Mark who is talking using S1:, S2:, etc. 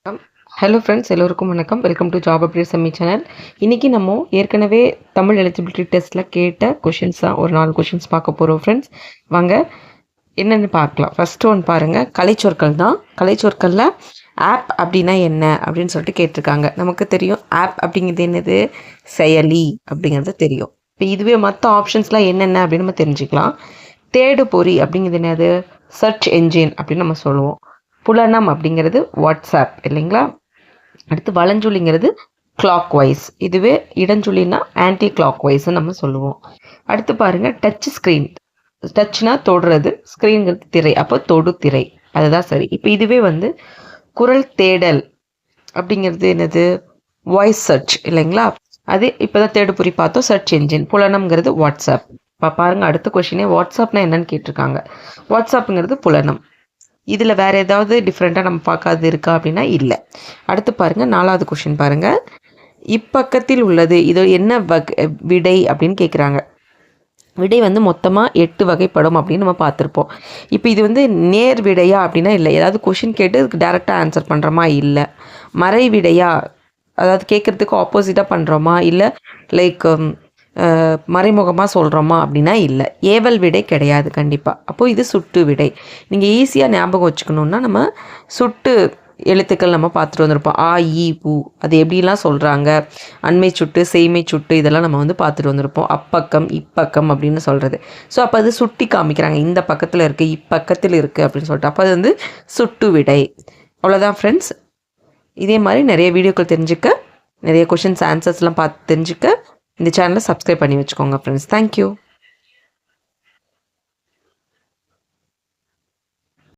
S1: Hello friends, எல்லோருக்கும் வணக்கம். Welcome to job update செம்மி channel. இன்றைக்கி நம்ம ஏற்கனவே தமிழ் எலிஜிபிலிட்டி டெஸ்ட்டில் கேட்ட கொஷின்ஸ் தான் ஒரு 4 கொஷின்ஸ் பார்க்க போகிறோம் ஃப்ரெண்ட்ஸ். வாங்க என்னென்னு பார்க்கலாம். ஃபஸ்ட்டு ஒன்று பாருங்கள், கலைச்சொற்கள் தான். கலைச்சொற்களில் ஆப் அப்படின்னா என்ன அப்படின்னு சொல்லிட்டு கேட்டிருக்காங்க. நமக்கு தெரியும் ஆப் அப்படிங்கிறது என்னது, செயலி அப்படிங்கிறது தெரியும். இப்போ இதுவே மற்ற ஆப்ஷன்ஸ்லாம் என்னென்ன அப்படின்னு நம்ம தெரிஞ்சுக்கலாம். தேடு பொறி அப்படிங்கிறது என்னது, சர்ச் என்ஜின் அப்படின்னு நம்ம சொல்லுவோம். புலனம் அப்படிங்கிறது வாட்ஸ்அப் இல்லைங்களா. அடுத்து வலஞ்சுழிங்கிறது கிளாக் வைஸ், இதுவே இடஞ்சுழின்னா ஆன்டி கிளாக் வைஸ்ன்னு நம்ம சொல்லுவோம். அடுத்து பாருங்கள், டச் ஸ்க்ரீன். டச்னா தொடுறது, ஸ்க்ரீன்கிறது திரை, அப்போ தொடு திரை, அதுதான் சரி. இப்போ இதுவே குரல் தேடல் அப்படிங்கிறது என்னது, வாய்ஸ் சர்ச் இல்லைங்களா. அது இப்போ தான் தேடுபொறி பார்த்தோம், சர்ச் என்ஜின். புலனம்ங்கிறது வாட்ஸ்அப். இப்போ பாருங்கள், அடுத்த கொஷினே வாட்ஸ்அப்னா என்னன்னு கேட்டிருக்காங்க. வாட்ஸ்அப்புங்கிறது புலனம். இதில் வேறு ஏதாவது டிஃப்ரெண்ட்டாக நம்ம பார்க்காது இருக்கா அப்படின்னா இல்லை. அடுத்து பாருங்கள், 4வது கொஷின் பாருங்கள். இப்பக்கத்தில் உள்ளது இது என்ன விடை அப்படின்னு கேட்குறாங்க. விடை மொத்தமாக 8 வகைப்படும் அப்படின்னு நம்ம பார்த்துருப்போம். இப்போ இது நேர் விடையா அப்படின்னா இல்லை. ஏதாவது கொஷின் கேட்டு இதுக்கு டேரெக்டாக ஆன்சர் பண்ணுறோமா, இல்லை மறை விடையா, அதாவது கேட்குறதுக்கு ஆப்போசிட்டாக பண்ணுறோமா, இல்லை லைக் மறைமுகமாக சொல்கிறோமா அப்படின்னா இல்லை. ஏவல் விடை கிடையாது கண்டிப்பாக. அப்போது இது சுட்டு விடை. நீங்கள் ஈஸியாக ஞாபகம் வச்சுக்கணுன்னா நம்ம சுட்டு எழுத்துக்கள் நம்ம பார்த்துட்டு வந்திருப்போம். ஆ இ உ அது எப்படிலாம் சொல்கிறாங்க, அண்மை சுட்டு செய்மை சுட்டு இதெல்லாம் நம்ம பார்த்துட்டு வந்திருப்போம். அப்பக்கம் இப்பக்கம் அப்படின்னு சொல்கிறது. ஸோ அப்போ அது சுட்டி காமிக்கிறாங்க, இந்த பக்கத்தில் இருக்குது இப்பக்கத்தில் இருக்குது அப்படின்னு சொல்லிட்டு. அப்போ அது சுட்டு விடை. அவ்வளோதான் ஃப்ரெண்ட்ஸ். இதே மாதிரி நிறைய வீடியோக்கள் தெரிஞ்சுக்க, நிறைய கொஷின்ஸ் ஆன்சர்ஸ்லாம் பார்த்து தெரிஞ்சுக்க இந்த சேனலை சப்ஸ்கிரைப் பண்ணி வச்சுக்கோங்க ஃப்ரெண்ட்ஸ். தேங்க்யூ.